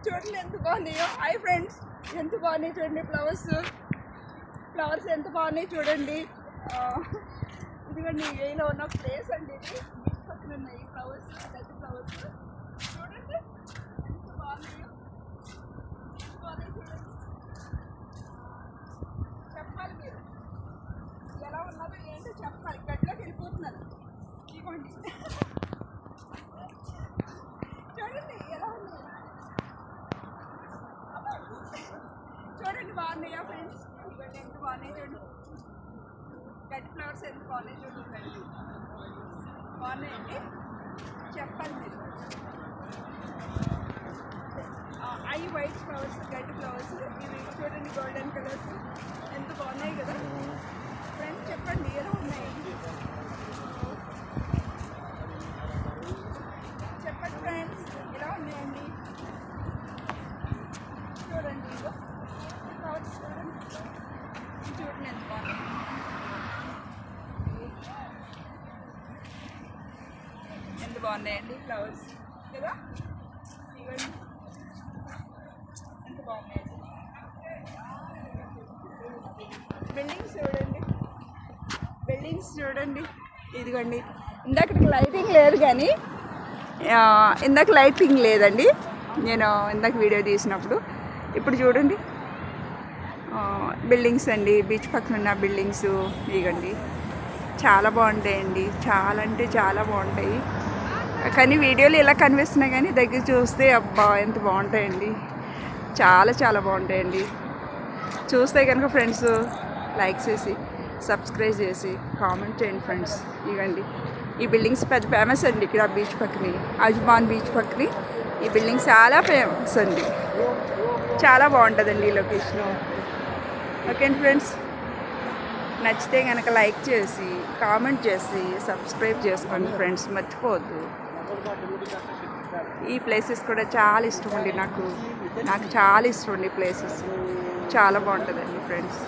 చూడండి ఎంత బాగున్నాయో. హాయ్ ఫ్రెండ్స్, ఎంత బాగున్నాయి చూడండి ఫ్లవర్స్ ఎంత బాగున్నాయి చూడండి. ఇదిగోండి వేలో ఉన్న ప్లేస్ అండి. ఇది బీచ్ పక్కన ఉన్నాయి ఫ్లవర్స్, పెద్ద ఫ్లవర్స్ చూడండి ఎంత బాగున్నాయో. చూడండి, చెప్పాలి మీరు ఎలా ఉన్నదో ఏంటో చెప్పాలి. గట్లోకి వెళ్ళిపోతున్నారు. ఇవ్వండి చూడండి ఎలా ఉన్నాయి. చూడండి బాగున్నాయా ఫ్రెండ్స్? ఇవ్వండి ఎంత బాగున్నాయి చూడండి. గడ్డి ఫ్లవర్స్ ఎంత బాగున్నాయి చూడండి. బాగున్నాయండి, చెప్పాలి మీరు. అవి వైట్ ఫ్లవర్స్, గడ్డి ఫ్లవర్స్. ఇవి చూడండి గోల్డెన్ కలర్స్ ఎంత బాగున్నాయి కదా ఫ్రెండ్స్. చెప్పండి ఎలా ఉన్నాయి. చెప్పండి ఫ్రెండ్స్ ఎలా ఉన్నాయండి. చూడండి ఇదో ఫ్లవర్స్ చూడండి. చూడండి ఎంత బాగున్నాయి. ఎంత బాగున్నాయండి ఫ్లవర్స్ కదా. ఇవ్వండి ఎంత బాగున్నాయండి. బిల్డింగ్స్ చూడండి. ఇదిగోండి ఇందాక లైటింగ్ లేదు కానీ ఇందాక లైటింగ్ లేదండి నేను ఇందాక వీడియో తీసినప్పుడు. ఇప్పుడు చూడండి బిల్డింగ్స్ అండి. బీచ్ పక్కన ఉన్న బిల్డింగ్స్ ఇవ్వండి చాలా బాగుంటాయండి. చాలా అంటే చాలా బాగుంటాయి. కానీ వీడియోలు ఇలా కనిపిస్తున్నాయి కానీ దగ్గర చూస్తే అబ్బా ఎంత బాగుంటాయండి. చాలా చాలా బాగుంటాయండి. చూస్తే కనుక ఫ్రెండ్స్ లైక్ చేసి సబ్స్క్రైబ్ చేసి కామెంట్ చేయండి ఫ్రెండ్స్. ఇవ్వండి ఈ బిల్డింగ్స్ పెద్ద ఫేమస్ అండి. ఇక్కడ బీచ్ పక్కని, అజ్మాన్ బీచ్ పక్కని ఈ బిల్డింగ్స్ చాలా ఫేమస్ అండి. చాలా బాగుంటుందండి ఈ లొకేషను. ఓకే అండి ఫ్రెండ్స్, నచ్చితే కనుక లైక్ చేసి కామెంట్ చేసి సబ్స్క్రైబ్ చేసుకోండి ఫ్రెండ్స్, మర్చిపోవద్దు. ఈ ప్లేసెస్ కూడా చాలా ఇష్టం అండి. నాకు చాలా ఇష్టం అండి ఈ ప్లేసెస్. చాలా బాగుంటుందండి ఫ్రెండ్స్.